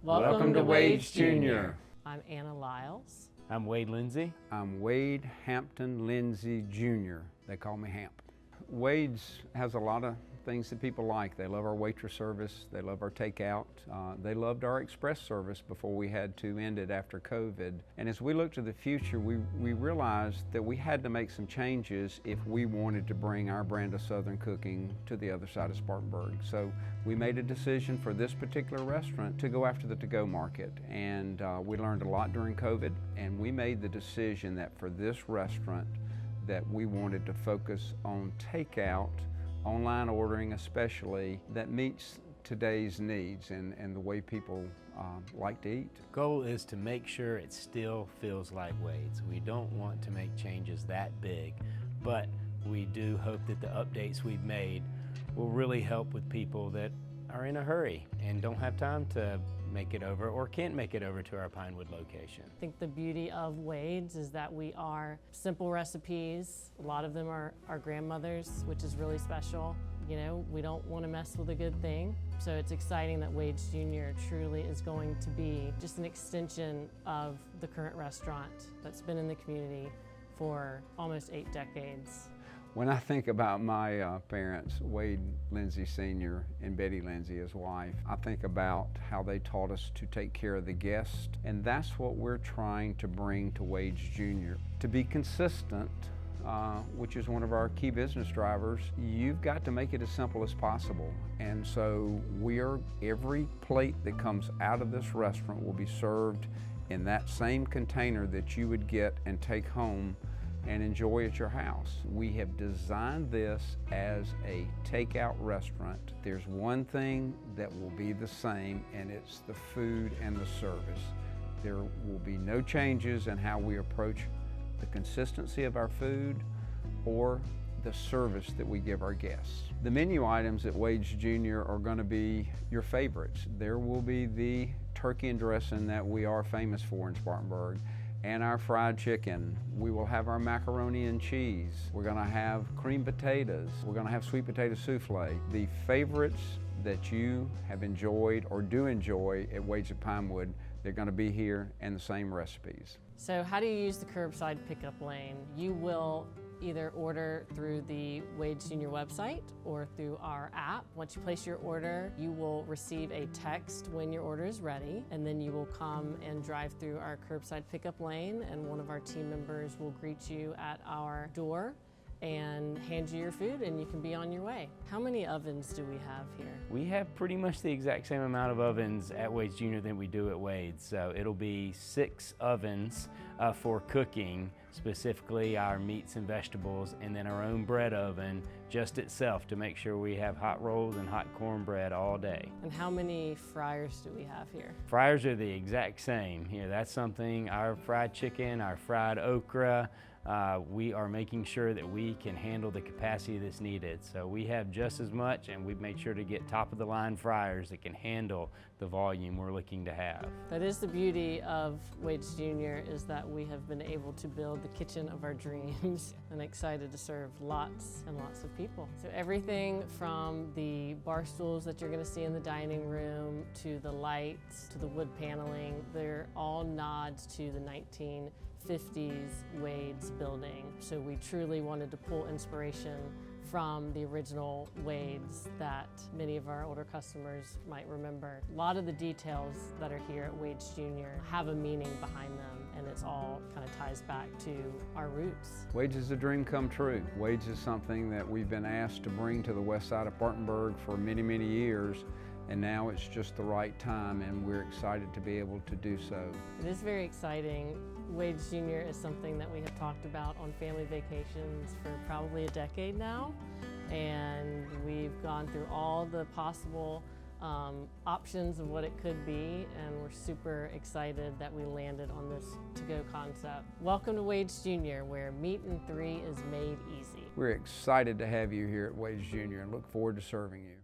Welcome to Wade Jr. I'm Anna Lyles. I'm Wade Lindsay. I'm Wade Hampton Lindsay Jr. They call me Hamp. Wade's has a lot of things that people like. They love our waitress service. They love our takeout. They loved our express service before we had to end it after COVID. And as we look to the future, we realized that we had to make some changes if we wanted to bring our brand of Southern cooking to the other side of Spartanburg. So we made a decision for this particular restaurant to go after the to-go market. And we learned a lot during COVID, and we made the decision that for this restaurant that we wanted to focus on takeout, online ordering especially, that meets today's needs and the way people like to eat. Goal is to make sure it still feels like Wade's. We don't want to make changes that big, but we do hope that the updates we've made will really help with people that are in a hurry and don't have time to make it over or can't make it over to our Pinewood location. I think the beauty of Wade's is that we are simple recipes. A lot of them are our grandmother's, which is really special. You know, we don't want to mess with a good thing. So it's exciting that Wade's Jr. truly is going to be just an extension of the current restaurant that's been in the community for almost 8 decades. When I think about my parents, Wade Lindsay Sr. and Betty Lindsay, his wife, I think about how they taught us to take care of the guest, and that's what we're trying to bring to Wade's Jr. To be consistent, which is one of our key business drivers, you've got to make it as simple as possible. And so every plate that comes out of this restaurant will be served in that same container that you would get and take home and enjoy at your house. We have designed this as a takeout restaurant. There's one thing that will be the same, and it's the food and the service. There will be no changes in how we approach the consistency of our food or the service that we give our guests. The menu items at Wade's Jr. are going to be your favorites. There will be the turkey and dressing that we are famous for in Spartanburg, and our fried chicken. We will have our macaroni and cheese. We're gonna have cream potatoes. We're gonna have sweet potato souffle. The favorites that you have enjoyed or do enjoy at Wade's at Pinewood, they're gonna be here and the same recipes. So how do you use the curbside pickup lane? You will either order through the Wade's Jr. website or through our app. Once you place your order, you will receive a text when your order is ready, and then you will come and drive through our curbside pickup lane, and one of our team members will greet you at our door and hand you your food, and you can be on your way. How many ovens do we have here? We have pretty much the exact same amount of ovens at Wade's Jr. than we do at Wade's. So it'll be 6 ovens for cooking, specifically our meats and vegetables, and then our own bread oven just itself to make sure we have hot rolls and hot cornbread all day. And how many fryers do we have here? Fryers are the exact same. Here, that's something, our fried chicken, our fried okra, we are making sure that we can handle the capacity that's needed. So we have just as much, and we've made sure to get top of the line fryers that can handle the volume we're looking to have. That is the beauty of Wade's Jr. is that we have been able to build the kitchen of our dreams and excited to serve lots and lots of people. So everything from the bar stools that you're going to see in the dining room to the lights to the wood paneling, they're all nods to the 1950s Wade's building. So we truly wanted to pull inspiration from the original Wade's that many of our older customers might remember. A lot of the details that are here at Wade's Jr. have a meaning behind them, and it's all kind of ties back to our roots. Wade's is a dream come true. Wade's is something that we've been asked to bring to the west side of Spartanburg for many, many years, and now it's just the right time, and we're excited to be able to do so. It is very exciting. Wade's Jr. is something that we have talked about on family vacations for probably a decade now, and we've gone through all the possible options of what it could be, and we're super excited that we landed on this to-go concept. Welcome to Wade's Jr., where meat and 3 is made easy. We're excited to have you here at Wade's Jr. and look forward to serving you.